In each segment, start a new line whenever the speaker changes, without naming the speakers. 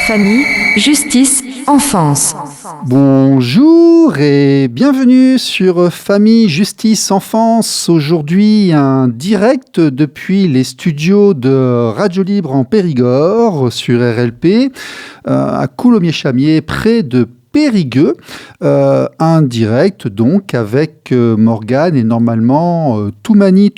Famille, justice, enfance.
Bonjour et bienvenue sur Famille, Justice, Enfance. Aujourd'hui, un direct depuis les studios de Radio Libre en Périgord sur RLP, à Coulommiers-Chamiers, près de Périgueux, un direct donc avec Morgane et normalement Toumani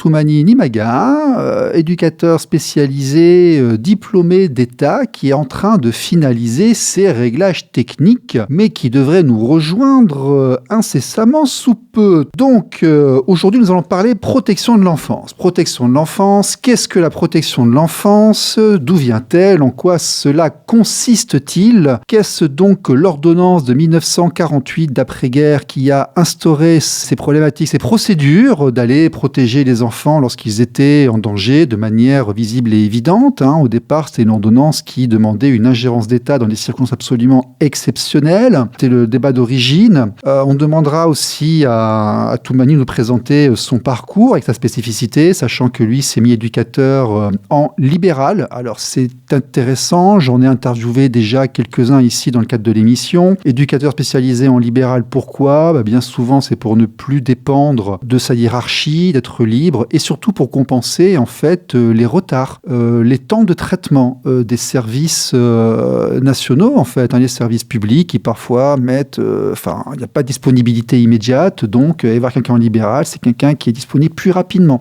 Nimaga, éducateur spécialisé, diplômé d'État, qui est en train de finaliser ses réglages techniques, mais qui devrait nous rejoindre incessamment sous peu. Donc aujourd'hui nous allons parler protection de l'enfance. Protection de l'enfance, qu'est-ce que la protection de l'enfance? D'où vient-elle? En quoi cela consiste-t-il? Qu'est-ce donc que l'ordonnance de 1948 d'après-guerre qui a instauré ces problématiques, ces procédures d'aller protéger les enfants lorsqu'ils étaient en danger de manière visible et évidente. Au départ, c'était une ordonnance qui demandait une ingérence d'État dans des circonstances absolument exceptionnelles. C'était le débat d'origine. On demandera aussi à Toumani de nous présenter son parcours avec sa spécificité, sachant que lui s'est mis éducateur en libéral. Alors c'est intéressant, j'en ai interviewé déjà quelques-uns ici dans le cadre de l'émission. Éducateur spécialisé en libéral, pourquoi ? Bien souvent, c'est pour ne plus dépendre de sa hiérarchie, d'être libre, et surtout pour compenser en fait les retards, les temps de traitement des services nationaux, en fait, les services publics qui parfois mettent, il n'y a pas de disponibilité immédiate, donc aller voir quelqu'un en libéral, c'est quelqu'un qui est disponible plus rapidement.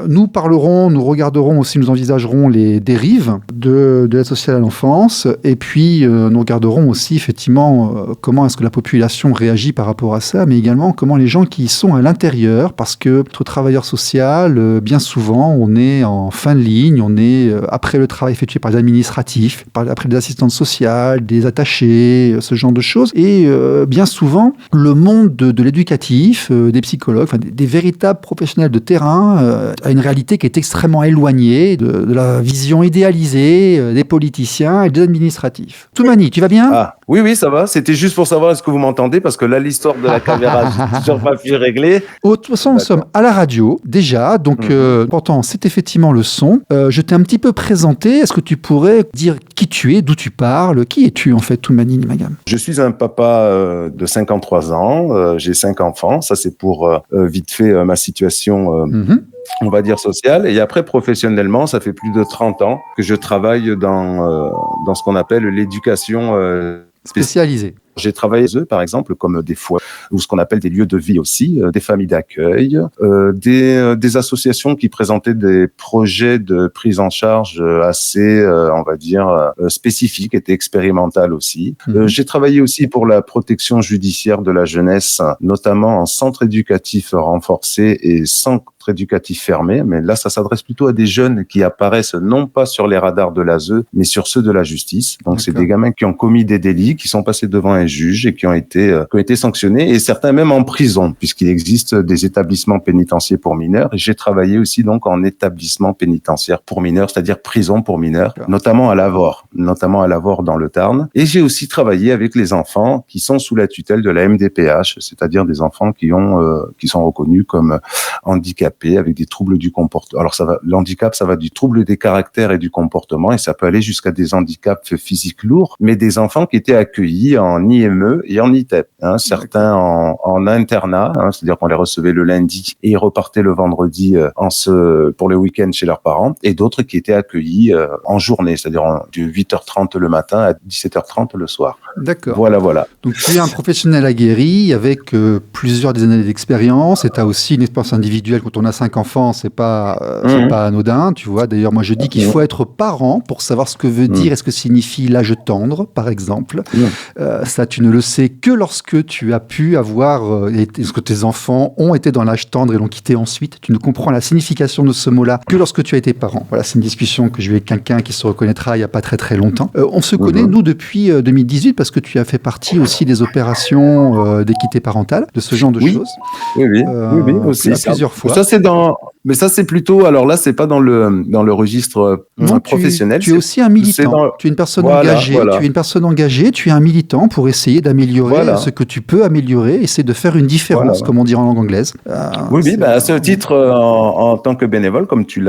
Nous regarderons aussi, nous envisagerons les dérives de l'aide sociale à l'enfance, et puis nous regarderons aussi effectivement comment est-ce que la population réagit par rapport à ça, mais également comment les gens qui y sont à l'intérieur, parce que être travailleur social, bien souvent, on est en fin de ligne, on est après le travail effectué par les administratifs, après les assistantes sociales, des attachés, ce genre de choses, et bien souvent, le monde de l'éducatif, des psychologues, des véritables professionnels de terrain, a une réalité qui est extrêmement éloignée de la vision idéalisée des politiciens et des administratifs. Toumani, tu vas bien ?
Oui, ça va. C'était juste pour savoir est-ce que vous m'entendez, parce que là, l'histoire de la caméra, j'ai toujours pas pu régler.
De toute façon, nous sommes à la radio, déjà. Donc, l'important, c'est effectivement le son. Je t'ai un petit peu présenté. Est-ce que tu pourrais dire qui tu es, d'où tu parles? Qui es-tu, en fait, Toumani Nimaga?
Je suis un papa de 53 ans. J'ai 5 enfants. Ça, c'est pour vite fait ma situation... on va dire sociale. Et après, professionnellement, ça fait plus de 30 ans que je travaille dans ce qu'on appelle l'éducation
spécialisée.
J'ai travaillé, par exemple, comme des foyers, ou ce qu'on appelle des lieux de vie aussi, des familles d'accueil, des associations qui présentaient des projets de prise en charge assez, on va dire, spécifiques, étaient expérimentales aussi. J'ai travaillé aussi pour la protection judiciaire de la jeunesse, notamment en centre éducatif renforcé et centre éducatif fermé, mais là, ça s'adresse plutôt à des jeunes qui apparaissent non pas sur les radars de l'ASE, mais sur ceux de la justice. Donc, c'est des gamins qui ont commis des délits, qui sont passés devant un juge et qui ont été sanctionnés, et certains même en prison, puisqu'il existe des établissements pénitentiaires pour mineurs. Et j'ai travaillé aussi donc en établissement pénitentiaire pour mineurs, c'est-à-dire prison pour mineurs, notamment à Lavore dans le Tarn. Et j'ai aussi travaillé avec les enfants qui sont sous la tutelle de la MDPH, c'est-à-dire des enfants qui sont reconnus comme handicapés avec des troubles du comportement. Alors l'handicap, ça va du trouble des caractères et du comportement, et ça peut aller jusqu'à des handicaps physiques lourds, mais des enfants qui étaient accueillis en IME et en ITEP. Certains en internat, c'est-à-dire qu'on les recevait le lundi et ils repartaient le vendredi pour le week-end chez leurs parents, et d'autres qui étaient accueillis en journée, c'est-à-dire de 8h30 le matin à 17h30 le soir.
D'accord.
Voilà.
Donc tu es un professionnel aguerri avec plusieurs années d'expérience, et tu as aussi une expérience individuelle. Quand on a 5 enfants, c'est pas anodin, tu vois. D'ailleurs, moi je dis qu'il faut être parent pour savoir ce que veut dire et ce que signifie l'âge tendre, par exemple. Ça ça, tu ne le sais que lorsque tu as pu avoir, lorsque tes enfants ont été dans l'âge tendre et l'ont quitté ensuite. Tu ne comprends la signification de ce mot-là que lorsque tu as été parent. Voilà, c'est une discussion que j'ai eue avec quelqu'un qui se reconnaîtra il n'y a pas très très longtemps. On se connaît, nous, depuis 2018, parce que tu as fait partie aussi des opérations d'équité parentale, de ce genre de choses.
Oui, aussi.
Plusieurs fois.
Mais ça, c'est plutôt, alors là, c'est pas dans le registre professionnel.
Tu es aussi un militant. Tu es une personne engagée. Voilà. Tu es une personne engagée. Tu es un militant pour essayer d'améliorer ce que tu peux améliorer, essayer de faire une différence, comme on dit en langue anglaise.
À ce titre, en tant que bénévole, comme tu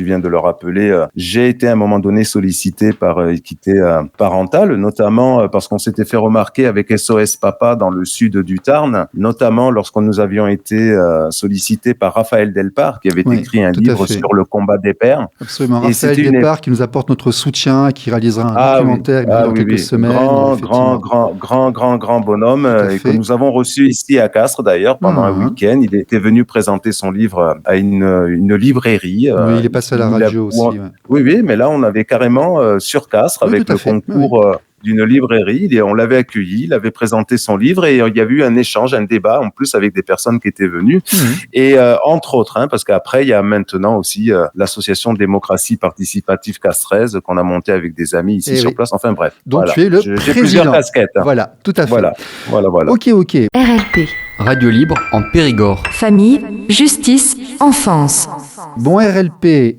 viens de le rappeler, j'ai été à un moment donné sollicité par Équité parentale, notamment parce qu'on s'était fait remarquer avec SOS Papa dans le sud du Tarn, notamment lorsqu'on nous avions été sollicités par Raphaël Delpar, qui avait écrit un livre sur le combat des pères.
Absolument. Raphaël Delpar qui nous apporte notre soutien, qui réalisera un documentaire dans quelques semaines.
Grand bonhomme, et que nous avons reçu ici à Castres d'ailleurs pendant un week-end. Il était venu présenter son livre à une librairie.
Oui, il est passé à la radio aussi.
Oui, mais là on avait carrément sur Castres avec le concours d'une librairie, et on l'avait accueilli, il avait présenté son livre et il y a eu un échange, un débat en plus avec des personnes qui étaient venues et entre autres, parce qu'après il y a maintenant aussi l'association Démocratie Participative Castraise qu'on a montée avec des amis ici sur place. Enfin bref.
Donc tu es le président.
J'ai plusieurs casquettes.
Voilà, tout à fait.
Voilà.
Ok. RLP.
Radio Libre en Périgord.
Famille, justice, enfance.
Bon, RLP,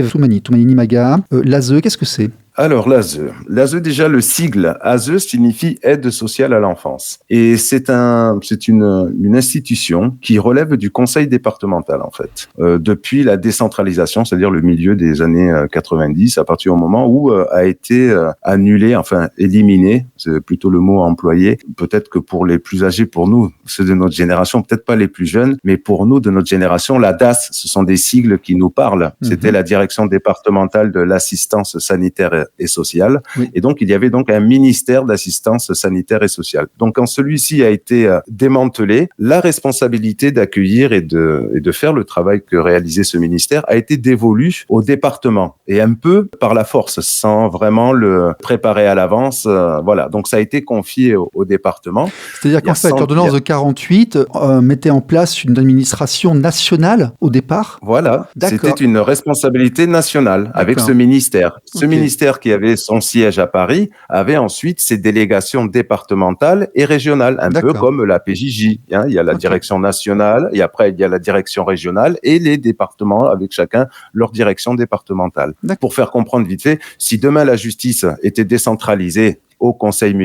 Toumani Nimaga. L'ASE, qu'est-ce que c'est ?
Alors, l'ASE, déjà, le sigle ASE signifie aide sociale à l'enfance. Et c'est une institution qui relève du conseil départemental, en fait. Depuis la décentralisation, c'est-à-dire le milieu des années 90, à partir du moment où a été annulé, enfin, éliminé, c'est plutôt le mot employé. Peut-être que pour les plus âgés, pour nous, ceux de notre génération, peut-être pas les plus jeunes, mais pour nous, de notre génération, la DAS, ce sont des sigles qui nous parlent. C'était la direction départementale de l'assistance sanitaire et sociale. Oui. Et donc, il y avait donc un ministère d'assistance sanitaire et sociale. Donc, quand celui-ci a été démantelé, la responsabilité d'accueillir et de faire le travail que réalisait ce ministère a été dévolue au département et un peu par la force, sans vraiment le préparer à l'avance. Voilà. Donc, ça a été confié au département.
C'est-à-dire qu'en fait, l'ordonnance de 48 mettait en place une administration nationale au départ.
Voilà. C'était une responsabilité nationale avec ce ministère. Ce ministère qui avait son siège à Paris avait ensuite ses délégations départementales et régionales, un peu comme la PJJ. Il y a la direction nationale et après il y a la direction régionale et les départements avec chacun leur direction départementale. Pour faire comprendre vite fait, si demain la justice était décentralisée aux conseils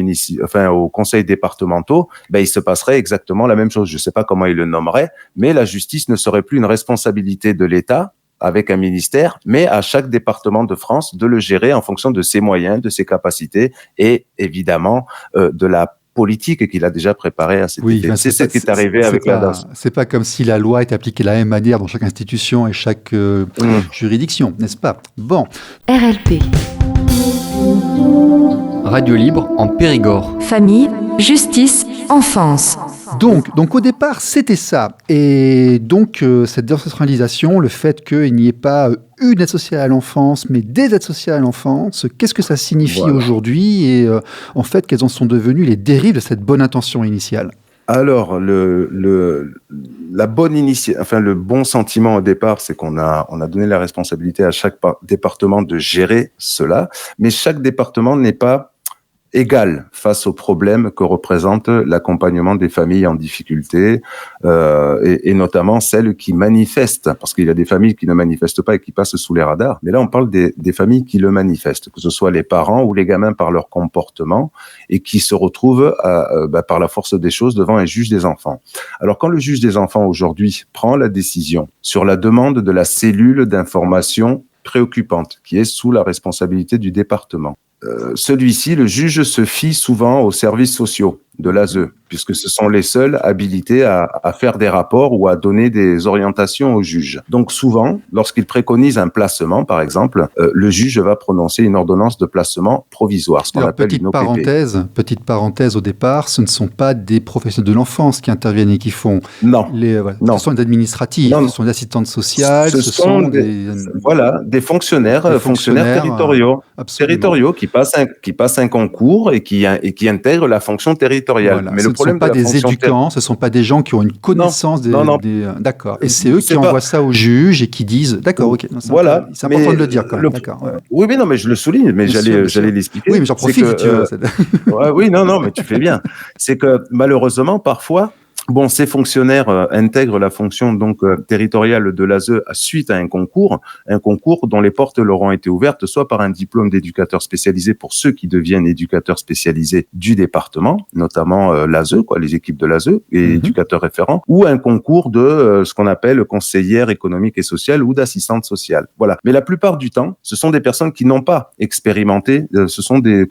aux conseils départementaux, il se passerait exactement la même chose. Je ne sais pas comment ils le nommeraient, mais la justice ne serait plus une responsabilité de l'État avec un ministère, mais à chaque département de France de le gérer en fonction de ses moyens, de ses capacités et évidemment de la politique qu'il a déjà préparée à cet effet. C'est ce qui est arrivé avec la DAS.
C'est pas comme si la loi est appliquée de la même manière dans chaque institution et chaque juridiction, n'est-ce pas ? Bon.
RLP.
Radio Libre en Périgord.
Famille, justice, enfance.
Donc au départ, c'était ça. Et donc, cette décentralisation, le fait qu'il n'y ait pas une aide sociale à l'enfance, mais des aides sociales à l'enfance, qu'est-ce que ça signifie aujourd'hui et en fait, quelles en sont devenues les dérives de cette bonne intention initiale ?
Alors, le bon sentiment au départ, c'est qu'on a donné la responsabilité à chaque département de gérer cela, mais chaque département n'est pas égal face aux problèmes que représente l'accompagnement des familles en difficulté et notamment celles qui manifestent, parce qu'il y a des familles qui ne manifestent pas et qui passent sous les radars, mais là on parle des familles qui le manifestent, que ce soit les parents ou les gamins par leur comportement et qui se retrouvent par la force des choses devant un juge des enfants. Alors quand le juge des enfants aujourd'hui prend la décision sur la demande de la cellule d'information préoccupante qui est sous la responsabilité du département, celui-ci, le juge, se fie souvent aux services sociaux de l'ASE, puisque ce sont les seuls habilités à faire des rapports ou à donner des orientations au juge. Donc souvent, lorsqu'il préconise un placement, par exemple, le juge va prononcer une ordonnance de placement provisoire, ce qu'on appelle une OPP.
Petite parenthèse au départ, ce ne sont pas des professionnels de l'enfance qui interviennent et qui font
non.
Ce sont des administratifs, ce sont des assistantes sociales,
ce sont des fonctionnaires territoriaux qui passent un concours et qui intègrent la fonction territoriale.
Voilà. Mais le problème, ce ne sont pas des éducants, ce ne sont pas des gens qui ont une connaissance d'accord. Et c'est eux qui envoient ça au juge et qui disent d'accord, ok. C'est important de le dire quand même. D'accord. Ouais.
Oui, mais non, mais je le souligne, mais j'allais l'expliquer.
Oui, mais j'en profite si tu veux.
Mais tu fais bien. C'est que malheureusement, parfois, ces fonctionnaires intègrent la fonction territoriale de l'ASE suite à un concours dont les portes leur ont été ouvertes soit par un diplôme d'éducateur spécialisé pour ceux qui deviennent éducateurs spécialisés du département, notamment l'ASE, les équipes de l'ASE et éducateurs référents, ou un concours de ce qu'on appelle conseillère économique et sociale ou d'assistante sociale. Voilà. Mais la plupart du temps, ce sont des personnes qui n'ont pas expérimenté, ce sont des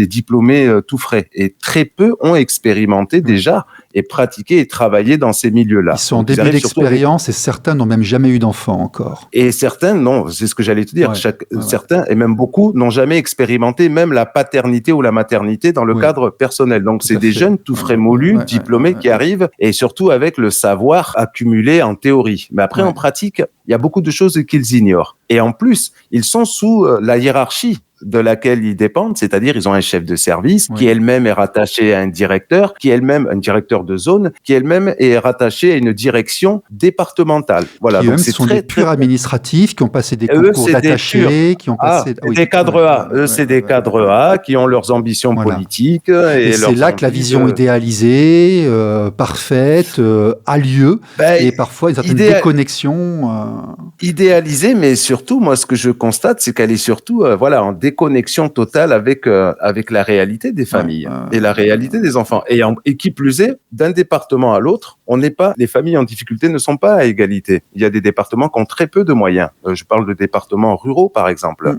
diplômés tout frais, et très peu ont expérimenté déjà et pratiqué et travaillé dans ces milieux-là.
Ils sont en début d'expérience et certains n'ont même jamais eu d'enfant encore.
Et certains, non, c'est ce que j'allais te dire. Certains, et même beaucoup, n'ont jamais expérimenté même la paternité ou la maternité dans le cadre personnel. Donc, c'est des jeunes tout frais mollus, diplômés qui arrivent et surtout avec le savoir accumulé en théorie. Mais après, en pratique, il y a beaucoup de choses qu'ils ignorent. Et en plus, ils sont sous la hiérarchie de laquelle ils dépendent, c'est-à-dire ils ont un chef de service qui elle-même est rattaché à un directeur, qui elle-même un directeur de zone, qui elle-même est rattaché à une direction départementale. Voilà.
Qui
donc
c'est sont des purs administratifs qui ont passé des concours d'attachés, qui ont passé
des cadres A. C'est des cadres A qui ont leurs ambitions politiques
et c'est là que la vision idéalisée, parfaite, a lieu et parfois une certaine déconnexion.
Idéalisée, mais surtout, moi, ce que je constate, c'est qu'elle est surtout, en déconnexion totale avec la réalité des familles et la réalité des enfants. Et qui plus est, d'un département à l'autre, les familles en difficulté ne sont pas à égalité. Il y a des départements qui ont très peu de moyens. Je parle de départements ruraux, par exemple,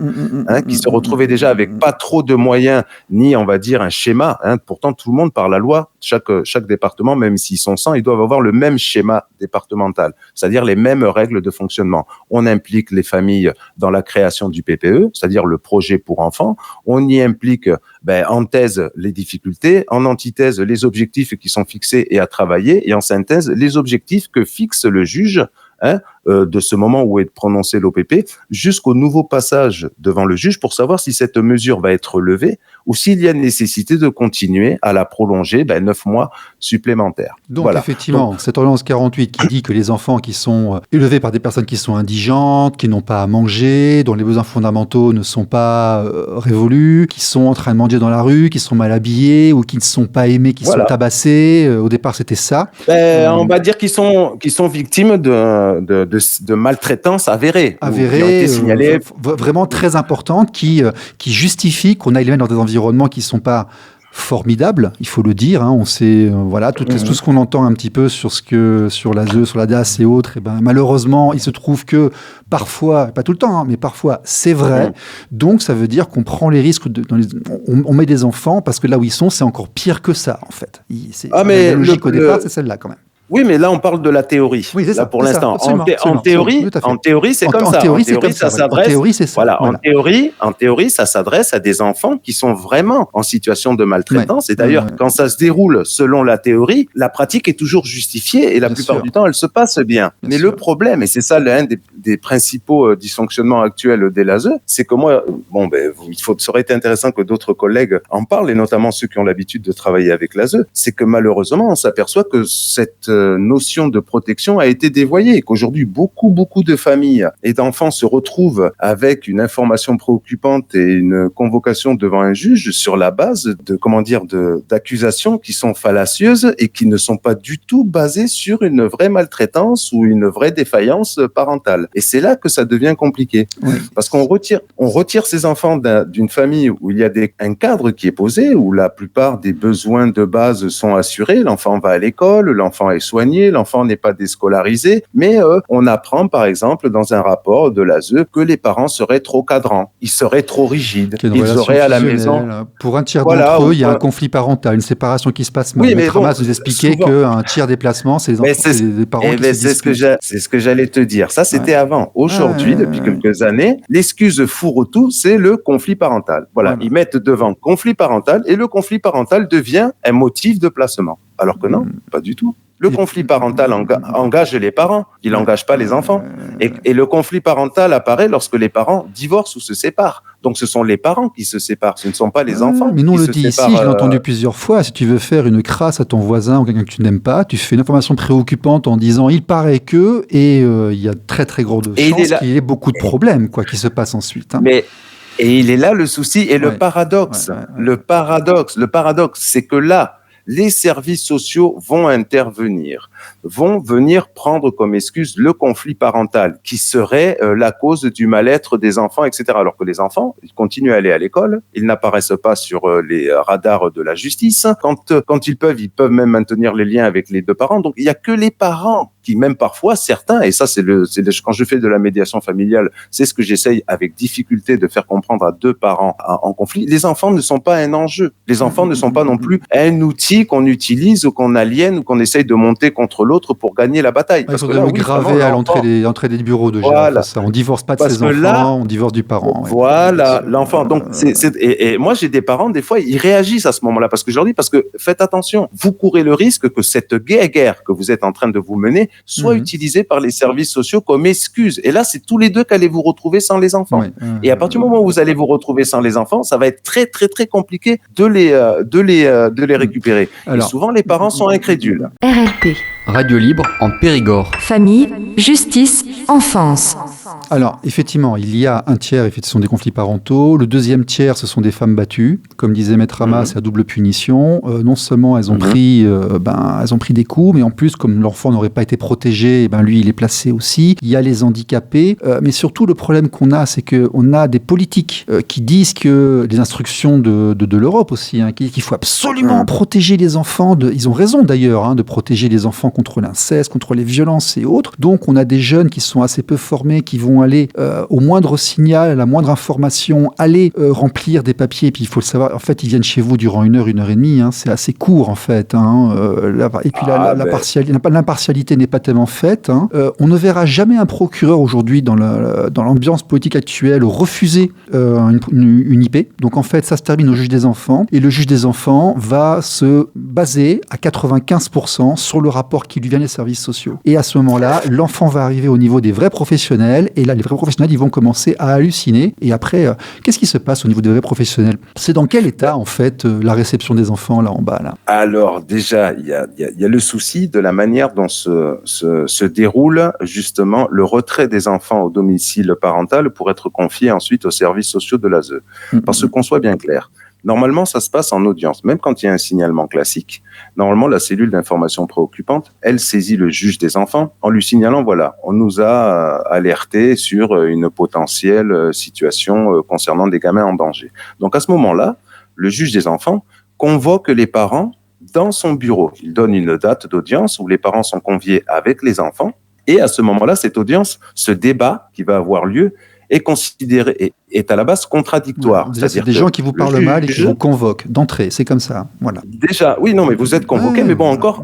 qui se retrouvaient déjà avec pas trop de moyens, ni, on va dire, un schéma. Pourtant, tout le monde, par la loi, chaque département, même s'ils sont 100, ils doivent avoir le même schéma départemental, c'est-à-dire les mêmes règles de fonctionnement. On implique les familles dans la création du PPE, c'est-à-dire le projet pour enfants. On y implique, en thèse, les difficultés, en antithèse, les objectifs qui sont fixés et à travailler, et en synthèse, les objectifs que fixe le juge de ce moment où est prononcé l'OPP jusqu'au nouveau passage devant le juge pour savoir si cette mesure va être levée ou s'il y a nécessité de continuer à la prolonger 9 mois supplémentaires.
Donc effectivement, cette ordonnance 48 qui dit que les enfants qui sont élevés par des personnes qui sont indigentes, qui n'ont pas à manger, dont les besoins fondamentaux ne sont pas révolus, qui sont en train de manger dans la rue, qui sont mal habillés ou qui ne sont pas aimés, qui sont tabassés, au départ c'était ça.
On va dire qu'ils sont victimes de maltraitance avérée, qui ont été signalées.
Vraiment très importante, qui justifie qu'on aille les mettre dans des environnements qui ne sont pas formidables, il faut le dire. On sait, tout ce qu'on entend un petit peu sur l'ASE, sur la DAS et autres. Malheureusement, il se trouve que parfois, pas tout le temps, mais parfois c'est vrai. Donc ça veut dire qu'on prend les risques, on met des enfants parce que là où ils sont, c'est encore pire que ça en fait. La logique au départ, c'est celle-là quand même.
Oui, mais là, on parle de la théorie.
Oui, c'est ça.
Pour l'instant. En théorie, c'est comme ça. En théorie, ça s'adresse. En théorie, c'est ça. Voilà. En théorie, ça s'adresse à des enfants qui sont vraiment en situation de maltraitance. Et d'ailleurs, quand ça se déroule selon la théorie, la pratique est toujours justifiée et la plupart du temps, elle se passe bien. Mais le problème, et c'est ça l'un des principaux dysfonctionnements actuels des LASE, c'est que moi, ça aurait été intéressant que d'autres collègues en parlent, et notamment ceux qui ont l'habitude de travailler avec l'ASE, c'est que malheureusement, on s'aperçoit que cette notion de protection a été dévoyée, qu'aujourd'hui beaucoup de familles et d'enfants se retrouvent avec une information préoccupante et une convocation devant un juge sur la base d'accusations qui sont fallacieuses et qui ne sont pas du tout basées sur une vraie maltraitance ou une vraie défaillance parentale. Et c'est là que ça devient compliqué. Parce qu'on retire ces enfants d'une famille où il y a un cadre qui est posé, où la plupart des besoins de base sont assurés, l'enfant va à l'école, l'enfant est soigné, l'enfant n'est pas déscolarisé, mais on apprend par exemple dans un rapport de l'ASE que les parents seraient trop cadrants, ils seraient trop rigides, ils auraient à la maison...
Pour un tiers d'entre eux, il y a un conflit parental, une séparation qui se passe mal. Maître Hamas nous expliquait qu'un tiers des placements, c'est les enfants, c'est les parents qui se disputent.
C'est ce que j'allais te dire. Ça, c'était avant. Aujourd'hui, depuis quelques années, l'excuse fourre-tout, c'est le conflit parental. Voilà. Ils mettent devant conflit parental et le conflit parental devient un motif de placement. Alors que non, pas du tout. Le conflit parental engage les parents, il n'engage pas les enfants. Et le conflit parental apparaît lorsque les parents divorcent ou se séparent. Donc ce sont les parents qui se séparent, ce ne sont pas les enfants.
Mais nous on le dit ici, je l'ai entendu plusieurs fois, si tu veux faire une crasse à ton voisin ou quelqu'un que tu n'aimes pas, tu fais une information préoccupante en disant il paraît que, et il y a très très grande chance qu'il y ait beaucoup de problèmes qui se passent ensuite.
Et il est là le souci et le paradoxe. Le paradoxe, c'est que là, les services sociaux vont intervenir, vont venir prendre comme excuse le conflit parental qui serait la cause du mal-être des enfants, etc. Alors que les enfants, ils continuent à aller à l'école, ils n'apparaissent pas sur les radars de la justice. Quand ils peuvent même maintenir les liens avec les deux parents. Donc il n'y a que les parents qui, même parfois, certains, et ça quand je fais de la médiation familiale, c'est ce que j'essaye avec difficulté de faire comprendre à deux parents en conflit. Les enfants ne sont pas un enjeu. Les enfants ne sont pas non plus un outil qu'on utilise ou qu'on aliène ou qu'on essaye de monter contre l'autre pour gagner la bataille.
Il faudrait le graver à l'entrée des bureaux de GER. On divorce pas de ses enfants, on divorce du parent.
Voilà, l'enfant. Donc, et moi, j'ai des parents, des fois, ils réagissent à ce moment-là parce que je leur dis, parce que faites attention, vous courez le risque que cette guerre que vous êtes en train de vous mener soit utilisée par les services sociaux comme excuse. Et là, c'est tous les deux qu'allez vous retrouver sans les enfants. Et à partir du moment où vous allez vous retrouver sans les enfants, ça va être très, très, très compliqué de les récupérer. Et souvent, les parents sont incrédules.
RLP.
Radio Libre en Périgord.
Famille, justice, enfance.
Alors, effectivement, il y a un tiers, ce sont des conflits parentaux. Le deuxième tiers, ce sont des femmes battues. Comme disait Maître Hamas, c'est à double punition. Non seulement elles ont pris des coups, mais en plus, comme l'enfant n'aurait pas été protégé, lui, il est placé aussi. Il y a les handicapés. Mais surtout, le problème qu'on a, c'est qu'on a des politiques qui disent que les instructions de l'Europe aussi, qu'il faut absolument protéger les enfants. Ils ont raison d'ailleurs de protéger les enfants contre l'inceste, contre les violences et autres. Donc, on a des jeunes qui sont assez peu formés, qui vont aller au moindre signal, à la moindre information, aller remplir des papiers. Et puis, il faut le savoir, en fait, ils viennent chez vous durant 1 heure, 1h30. C'est assez court, en fait. Et puis, l'impartialité n'est pas tellement faite. On ne verra jamais un procureur aujourd'hui dans l'ambiance politique actuelle refuser une IP. Donc, en fait, ça se termine au juge des enfants. Et le juge des enfants va se baser à 95% sur le rapport qui lui vient des services sociaux. Et à ce moment-là, l'enfant va arriver au niveau des vrais professionnels. Et là, les vrais professionnels, ils vont commencer à halluciner. Et après, qu'est-ce qui se passe au niveau des vrais professionnels ? C'est dans quel état, en fait, la réception des enfants, là, en bas, là ?
Alors, déjà, il y a le souci de la manière dont se déroule, justement, le retrait des enfants au domicile parental pour être confiés ensuite aux services sociaux de l'ASE. Parce qu'on soit bien clair. Normalement, ça se passe en audience. Même quand il y a un signalement classique, normalement, la cellule d'information préoccupante, elle saisit le juge des enfants en lui signalant, voilà, on nous a alerté sur une potentielle situation concernant des gamins en danger. Donc, à ce moment-là, le juge des enfants convoque les parents dans son bureau. Il donne une date d'audience où les parents sont conviés avec les enfants. Et à ce moment-là, cette audience, ce débat qui va avoir lieu, est considéré, est à la base contradictoire.
Déjà, c'est des gens qui vous parlent mal et qui vous convoquent d'entrée, c'est comme ça. Voilà.
Déjà, oui, non, mais vous êtes convoqué, mais bon, encore,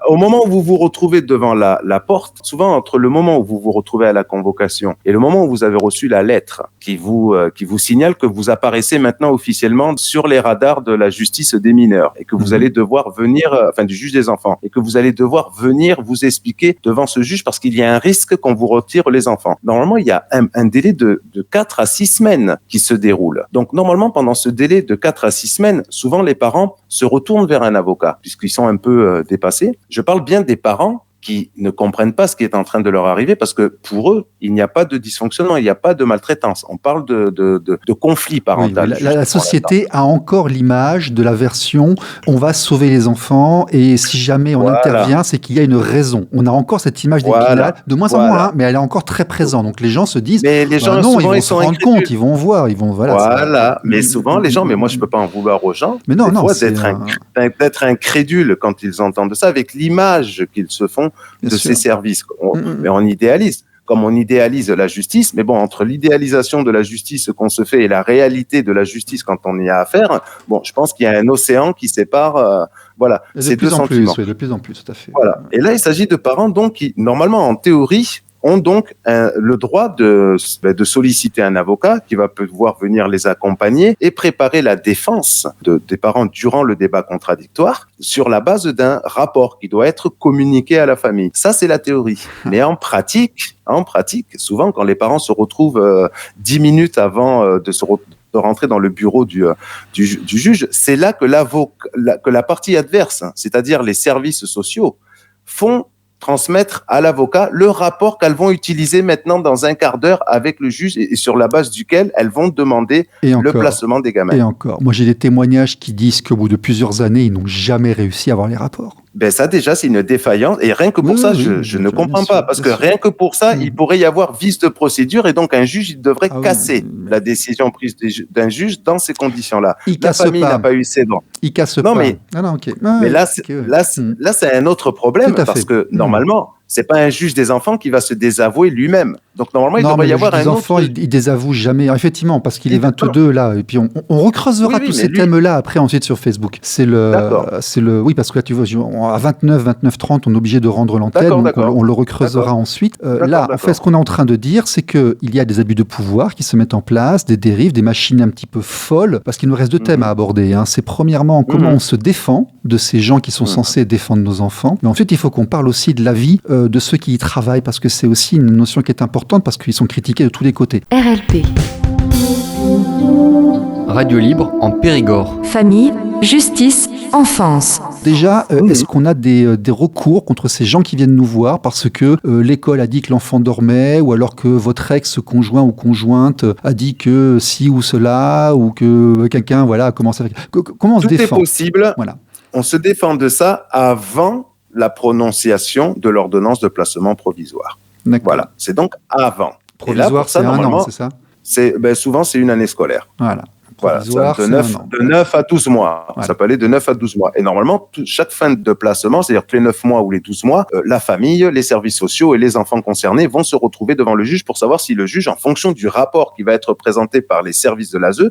au moment où vous vous retrouvez devant la porte, souvent entre le moment où vous vous retrouvez à la convocation et le moment où vous avez reçu la lettre qui vous signale que vous apparaissez maintenant officiellement sur les radars de la justice des mineurs et que vous allez devoir venir, du juge des enfants, et que vous allez devoir venir vous expliquer devant ce juge parce qu'il y a un risque qu'on vous retire les enfants. Normalement, il y a un délai de 4 à 6 semaines qui se déroule. Donc, normalement, pendant ce délai de 4 à 6 semaines, souvent les parents se retournent vers un avocat puisqu'ils sont un peu dépassés. Je parle bien des parents qui ne comprennent pas ce qui est en train de leur arriver parce que pour eux, il n'y a pas de dysfonctionnement, il n'y a pas de maltraitance. On parle de conflit parental.
Oui, la société a encore l'image de la version on va sauver les enfants et si jamais on intervient, c'est qu'il y a une raison. On a encore cette image d'Épinal, de moins en moins, mais elle est encore très présente. Donc les gens se disent
mais les gens,
non,
souvent,
ils vont se rendre compte, ils vont voir,
mais souvent les gens, mais moi je peux pas en vouloir aux gens,
mais non,
d'être incrédules quand ils entendent ça avec l'image qu'ils se font de ces services. Mais on idéalise. Comme on idéalise la justice, mais bon, entre l'idéalisation de la justice qu'on se fait et la réalité de la justice quand on y a affaire, bon, je pense qu'il y a un océan qui sépare, ces deux sentiments.
De plus en plus, tout à fait.
Voilà. Et là, il s'agit de parents donc qui, normalement, en théorie, ont donc le droit de solliciter un avocat qui va pouvoir venir les accompagner et préparer la défense des parents durant le débat contradictoire sur la base d'un rapport qui doit être communiqué à la famille. Ça, c'est la théorie. Mais en pratique, souvent, quand les parents se retrouvent 10 minutes avant de rentrer dans le bureau du juge, c'est là que la partie adverse, c'est-à-dire les services sociaux, font transmettre à l'avocat le rapport qu'elles vont utiliser maintenant dans un quart d'heure avec le juge et sur la base duquel elles vont demander le placement des gamins.
Et encore, moi j'ai des témoignages qui disent qu'au bout de plusieurs années, ils n'ont jamais réussi à avoir les rapports.
Ben ça déjà c'est une défaillance et rien que pour ça je ne comprends pas parce que rien que pour ça il pourrait y avoir vice de procédure et donc un juge il devrait casser la décision prise d'un juge dans ces conditions-là. La famille n'a pas eu ses droits.
Il casse pas.
Mais là c'est un autre problème parce que normalement c'est pas un juge des enfants qui va se désavouer lui-même. Donc normalement il devrait y avoir un
enfant,
autre.
Il désavoue jamais. Effectivement, parce qu'il est 22 là, et puis on recreusera tous ces thèmes-là après ensuite sur Facebook. Oui, parce que là tu vois, à 29, 30, on est obligé de rendre l'antenne, donc on le recreusera ensuite. Là, en fait, ce qu'on est en train de dire, c'est qu'il y a des abus de pouvoir qui se mettent en place, des dérives, des machines un petit peu folles, parce qu'il nous reste deux thèmes à aborder. C'est premièrement comment on se défend de ces gens qui sont censés défendre nos enfants, mais ensuite il faut qu'on parle aussi de la vie de ceux qui y travaillent, parce que c'est aussi une notion qui est importante, parce qu'ils sont critiqués de tous les côtés.
RLP.
Radio libre en Périgord.
Famille, justice, enfance.
Déjà, est-ce qu'on a des recours contre ces gens qui viennent nous voir parce que l'école a dit que l'enfant dormait, ou alors que votre ex-conjoint ou conjointe a dit que ci ou cela, ou que quelqu'un a commencé avec... Comment on se défend ?
Tout est possible. On se défend de ça avant la prononciation de l'ordonnance de placement provisoire. Voilà, c'est donc avant.
Provisoire, c'est un an, c'est ça ?
Souvent, c'est une année scolaire.
Voilà,
de 9 à 12 mois. Voilà. Ça peut aller de 9 à 12 mois. Et normalement, chaque fin de placement, c'est-à-dire tous les 9 mois ou les 12 mois, la famille, les services sociaux et les enfants concernés vont se retrouver devant le juge pour savoir si le juge, en fonction du rapport qui va être présenté par les services de l'ASE,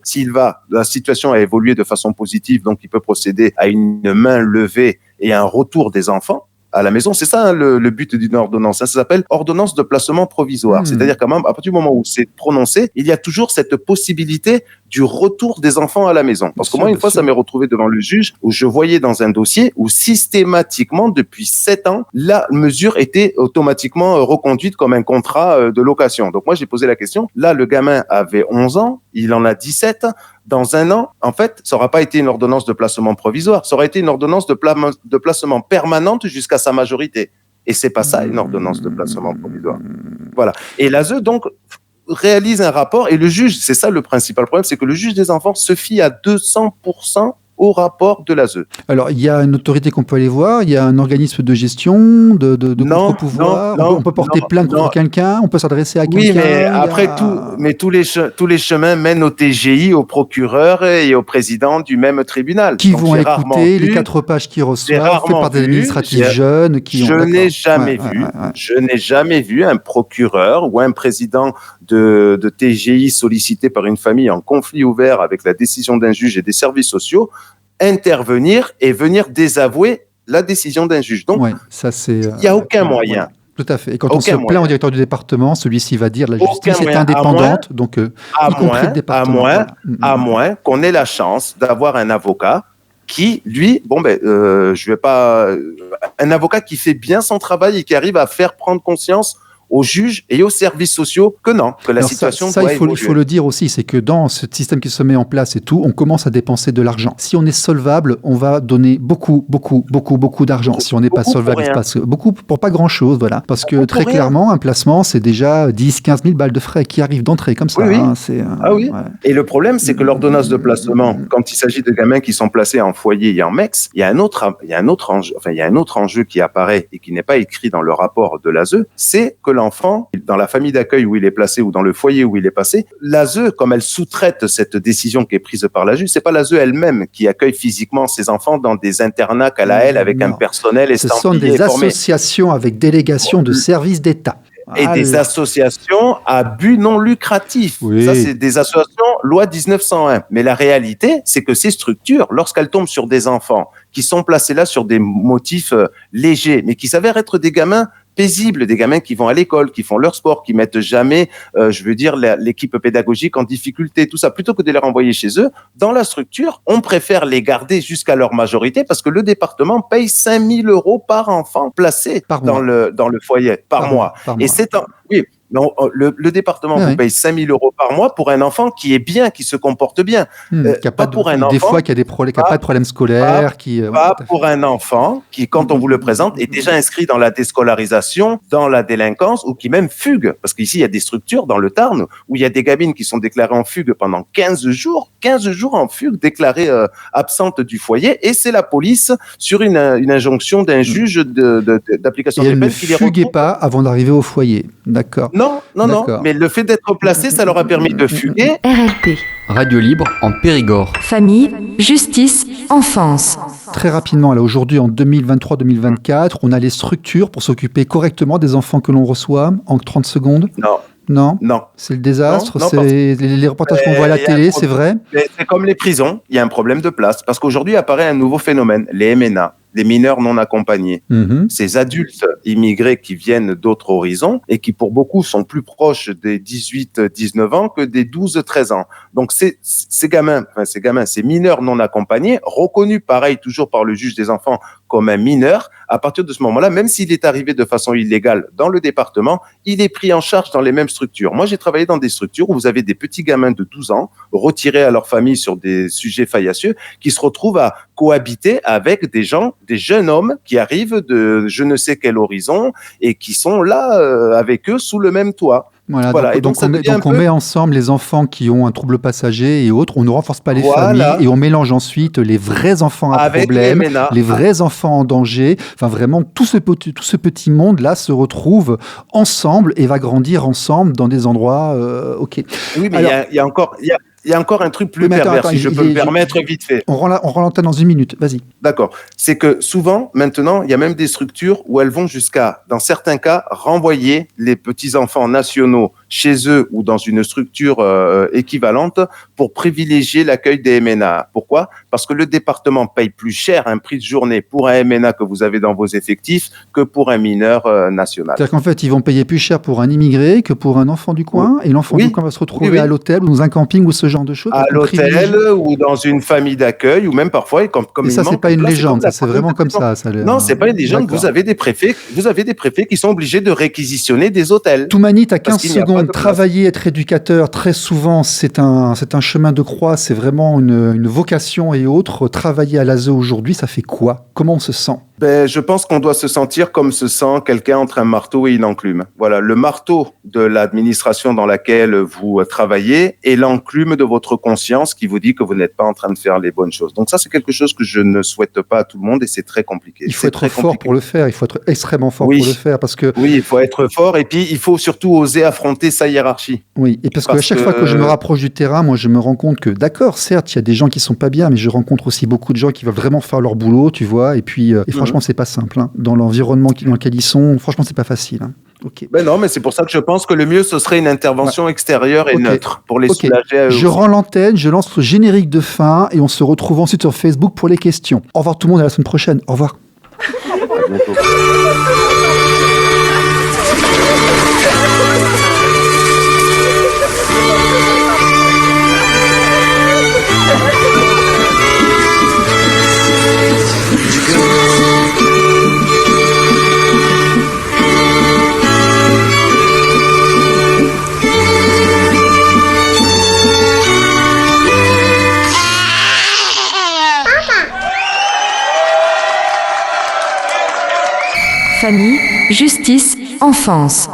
la situation a évolué de façon positive, donc il peut procéder à une main levée et un retour des enfants à la maison. C'est ça le but d'une ordonnance. Ça s'appelle ordonnance de placement provisoire. C'est-à-dire qu'à partir du moment où c'est prononcé, il y a toujours cette possibilité du retour des enfants à la maison. Parce que moi, une fois, ça m'est retrouvé devant le juge où je voyais dans un dossier où systématiquement, depuis 7 ans, la mesure était automatiquement reconduite comme un contrat de location. Donc moi, j'ai posé la question. Là, le gamin avait 11 ans, il en a 17. Dans un an, en fait, ça n'aura pas été une ordonnance de placement provisoire, ça aura été une ordonnance de placement permanente jusqu'à sa majorité. Et c'est pas ça, une ordonnance de placement provisoire. Voilà. Et l'ASE, donc, réalise un rapport, et le juge, c'est ça le principal problème, c'est que le juge des enfants se fie à 200% au rapport de l'ASE.
Alors, il y a une autorité qu'on peut aller voir, il y a un organisme de gestion, de contre-pouvoir, on peut porter plainte contre quelqu'un, on peut s'adresser à quelqu'un.
Oui, mais après tous les chemins mènent au TGI, au procureur et au président du même tribunal.
Qui vont écouter les 4 pages qu'ils reçoivent, fait par des administratifs jeunes. Je
n'ai jamais vu un procureur ou un président de TGI sollicité par une famille en conflit ouvert avec la décision d'un juge et des services sociaux intervenir et venir désavouer la décision d'un juge. Donc, il n'y a aucun moyen.
Tout à fait. Et quand on se plaint au directeur du département, celui-ci va dire la justice est indépendante, donc y compris le département.
À moins qu'on ait la chance d'avoir un avocat qui, lui, un avocat qui fait bien son travail et qui arrive à faire prendre conscience aux juges et aux services sociaux que non, que la
Alors
situation
ça
doit
il faut
évoluer.
le dire aussi, c'est que dans ce système qui se met en place et tout, on commence à dépenser de l'argent. Si on est solvable, on va donner beaucoup d'argent. Si on n'est pas
Beaucoup pour
solvable, il se
rien.
passe beaucoup pour pas grand-chose, voilà. Parce que
Beaucoup
très
pour rien.
clairement, un placement, c'est déjà 10-15 000 balles de frais qui arrivent d'entrée comme ça.
Oui, oui.
Hein, c'est,
Ah oui.
ouais.
Et le problème, c'est que l'ordonnance de placement, quand il s'agit de gamins qui sont placés en foyer et en MEX, il y a un autre enjeu qui apparaît et qui n'est pas écrit dans le rapport de l'ASE, c'est que l'enfant, dans la famille d'accueil où il est placé ou dans le foyer où il est passé, l'ASE, comme elle sous-traite cette décision qui est prise par la juge, c'est pas l'ASE elle-même qui accueille physiquement ses enfants dans des internats qu'elle a elle avec un
Non.
personnel
Ce sont
estampillé et
des
formé.
associations avec délégation de services d'État.
Et des
Alors,
associations à but non lucratif.
Oui.
Ça, c'est des associations loi 1901. Mais la réalité, c'est que ces structures, lorsqu'elles tombent sur des enfants qui sont placés là sur des motifs légers, mais qui s'avèrent être des gamins paisibles, des gamins qui vont à l'école, qui font leur sport, qui mettent jamais, l'équipe pédagogique en difficulté, tout ça, plutôt que de les renvoyer chez eux, dans la structure, on préfère les garder jusqu'à leur majorité parce que le département paye 5 000 € par enfant placé
Par
dans le foyer, par mois.
Par
Et
mois.
oui, non, le département
Ah
vous
oui.
paye 5 000 € par mois pour un enfant qui est bien, qui se comporte bien.
Qui a
pas
pas
pour un
des
enfant,
fois qui a des problèmes, qui a pas de problème scolaire, qui ouais,
pas
tout à fait.
pour un enfant qui, quand on vous le présente, est déjà inscrit dans la déscolarisation, dans la délinquance ou qui même fugue. Parce qu'ici, il y a des structures dans le Tarn où il y a des gamines qui sont déclarées en fugue pendant 15 jours en fugue, déclarées absentes du foyer. Et c'est la police, sur une injonction d'un juge d'application
Et
des
elle ne
peines, qui les
fuguait
retrouve.
pas avant d'arriver au foyer. D'accord.
Non.
D'accord.
Mais le fait d'être placé, ça leur a permis de fuguer.
RLP.
Radio libre en Périgord.
Famille, justice, enfance.
Très rapidement, là, aujourd'hui, en 2023-2024, on a les structures pour s'occuper correctement des enfants que l'on reçoit en 30 secondes. Non, c'est le désastre.
Non,
c'est les reportages qu'on voit à la
il y a un
télé,
problème.
c'est vrai.
Mais c'est comme les prisons, il y a un problème de place. Parce qu'aujourd'hui apparaît un nouveau phénomène, les MNA, les mineurs non accompagnés.
Mhm.
Ces adultes immigrés qui viennent d'autres horizons et qui pour beaucoup sont plus proches des 18-19 ans que des 12-13 ans. Donc ces mineurs non accompagnés, reconnus pareil toujours par le juge des enfants comme un mineur, à partir de ce moment-là, même s'il est arrivé de façon illégale dans le département, il est pris en charge dans les mêmes structures. Moi, j'ai travaillé dans des structures où vous avez des petits gamins de 12 ans, retirés à leur famille sur des sujets faillacieux, qui se retrouvent à cohabiter avec des jeunes hommes qui arrivent de je ne sais quel horizon et qui sont là avec eux sous le même toit.
Voilà,
Et donc, ça devient un
on
peu-
met ensemble les enfants qui ont un trouble passager et autres, on ne renforce pas les
Voilà.
familles et on mélange ensuite les vrais enfants à
Avec
problème,
les MNA.
les vrais enfants en danger. Enfin, vraiment, tout ce petit monde-là se retrouve ensemble et va grandir ensemble dans des endroits. Ok.
Oui, mais
Alors-
il y a encore un truc plus
Oui, mais attends,
pervers, si je peux me
il-
permettre vite fait.
On rend l'antenne dans une minute. Vas-y.
D'accord. C'est que souvent, maintenant, il y a même des structures où elles vont jusqu'à, dans certains cas, renvoyer les petits-enfants nationaux chez eux ou dans une structure équivalente pour privilégier l'accueil des MNA. Pourquoi ? Parce que le département paye plus cher un prix de journée pour un MNA que vous avez dans vos effectifs que pour un mineur national.
C'est-à-dire qu'en fait, ils vont payer plus cher pour un immigré que pour un enfant du coin, et l'enfant
Oui.
du coin va se retrouver
Oui.
à l'hôtel ou dans un camping ou ce genre de choses.
À
donc on privilégie.
l'hôtel ou dans une famille d'accueil ou même parfois, comme
Et ça,
il
c'est
manque
pas
de
une
place,
légende,
comme la
ça, c'est vraiment comme
preuve de
ça.
Non, c'est pas une légende.
D'accord.
Vous avez des préfets qui sont obligés de réquisitionner des hôtels.
Toumani, tu as
Parce
15
qu'il n'y a pas
secondes.
de place.
Travailler, être éducateur, très souvent, c'est un chemin de croix, c'est vraiment une vocation et autres. Travailler à l'ASE aujourd'hui, ça fait quoi ? Comment on se sent ?
Je pense qu'on doit se sentir comme se sent quelqu'un entre un marteau et une enclume. Voilà, le marteau de l'administration dans laquelle vous travaillez et l'enclume de votre conscience qui vous dit que vous n'êtes pas en train de faire les bonnes choses. Donc ça, c'est quelque chose que je ne souhaite pas à tout le monde et c'est très compliqué.
Il faut
C'est
être
très
fort
compliqué.
pour le faire, il faut être extrêmement fort
Oui.
pour le faire, parce que
Oui, il faut être fort et puis il faut surtout oser affronter sa hiérarchie.
oui, et parce qu'à
Parce
chaque fois que je me rapproche du terrain, moi je me rends compte que d'accord, certes, il y a des gens qui sont pas bien, mais je rencontre aussi beaucoup de gens qui veulent vraiment faire leur boulot, tu vois, et puis et franchement, c'est pas simple, hein. Dans l'environnement dans lequel ils sont, franchement, c'est pas facile, hein. Ok.
Non, mais c'est pour ça que je pense que le mieux, ce serait une intervention extérieure et
Ok.
neutre pour les
Ok.
soulager à eux
Je
aussi.
rends l'antenne, je lance le générique de fin et on se retrouve ensuite sur Facebook pour les questions. Au revoir tout le monde, à la semaine prochaine. Au revoir.
À bientôt.
justice, enfance.